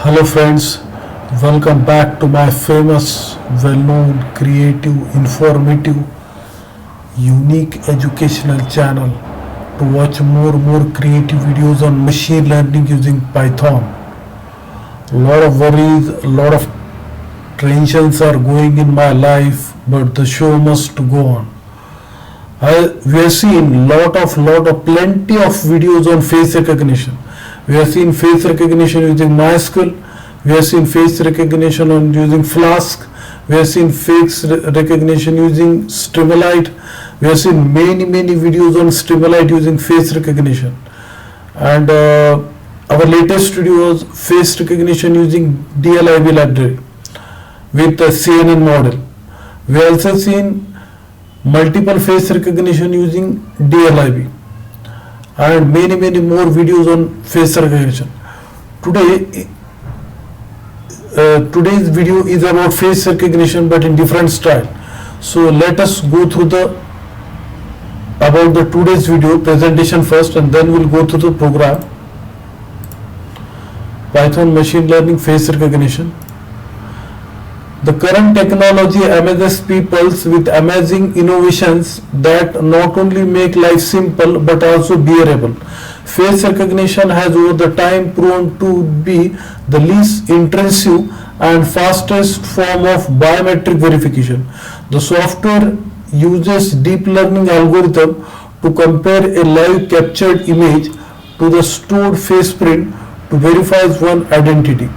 Hello friends, welcome back to my famous, well-known, creative, informative, unique educational channel to watch more creative videos on machine learning using Python. A lot of worries, a lot of tensions are going in my life, but the show must go on. We have seen plenty of videos on face recognition. We have seen face recognition using MySQL. We have seen face recognition on using Flask. We have seen face recognition using Streamlit. We have seen many videos on Streamlit using face recognition. And our latest video was face recognition using DLIB library with the CNN model. We have also seen multiple face recognition using DLIB and many more videos on face recognition. Today's video is about face recognition but in different style. So let us go through about the today's video presentation first, and then we'll go through the program. Python machine learning face recognition. The current technology amazes people with amazing innovations that not only make life simple but also bearable. Face recognition has over the time proven to be the least intrusive and fastest form of biometric verification. The software uses deep learning algorithm to compare a live captured image to the stored face print to verify one's identity.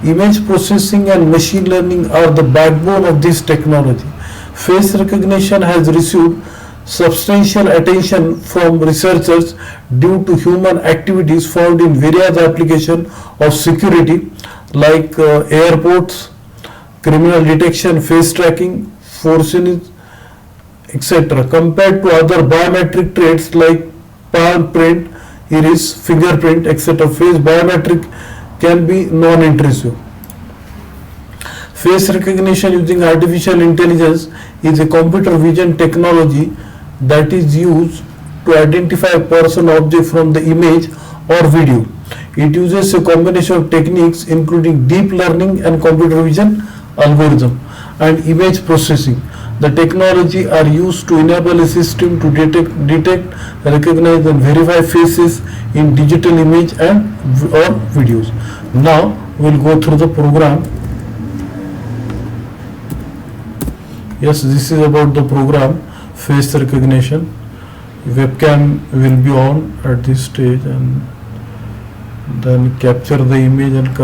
Image processing and machine learning are the backbone of this technology. Face recognition has received substantial attention from researchers due to human activities found in various applications of security like airports, criminal detection, face tracking, forcing, etc. compared to other biometric traits like palm print, iris, fingerprint, etc. Face biometric can be non-intrusive. Face recognition using artificial intelligence is a computer vision technology that is used to identify a person object from the image or video. It uses a combination of techniques including deep learning and computer vision algorithm and image processing. The technology are used to enable a system to detect, recognize and verify faces in digital image and or videos. Now we'll go through the program. Yes, this is about the program face recognition. Webcam will be on at this stage and then capture the image and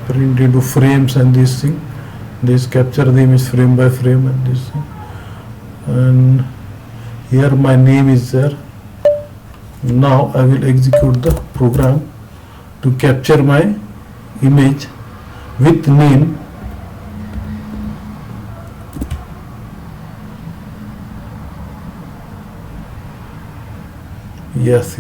print into frames and this thing. This capture the image frame by frame and this thing. And here my name is there. Now I will execute the program to capture my image with name. Yes.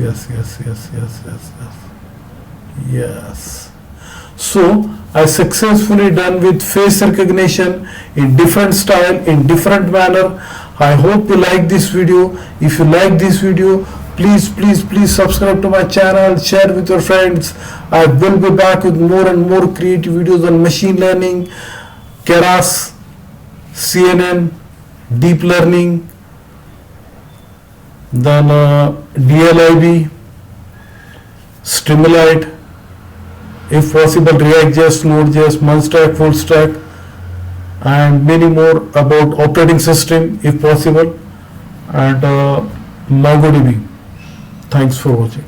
So I successfully done with face recognition in different style, in different manner. I hope you like this video. If you like this video, please subscribe to my channel, share with your friends. I will be back with more and more creative videos on machine learning, Keras, CNN, deep learning, then DLIB, Streamlit, if possible React.js, Node.js, Munstack, Full Stack, and many more about operating system if possible, and MongoDB. Thanks for watching.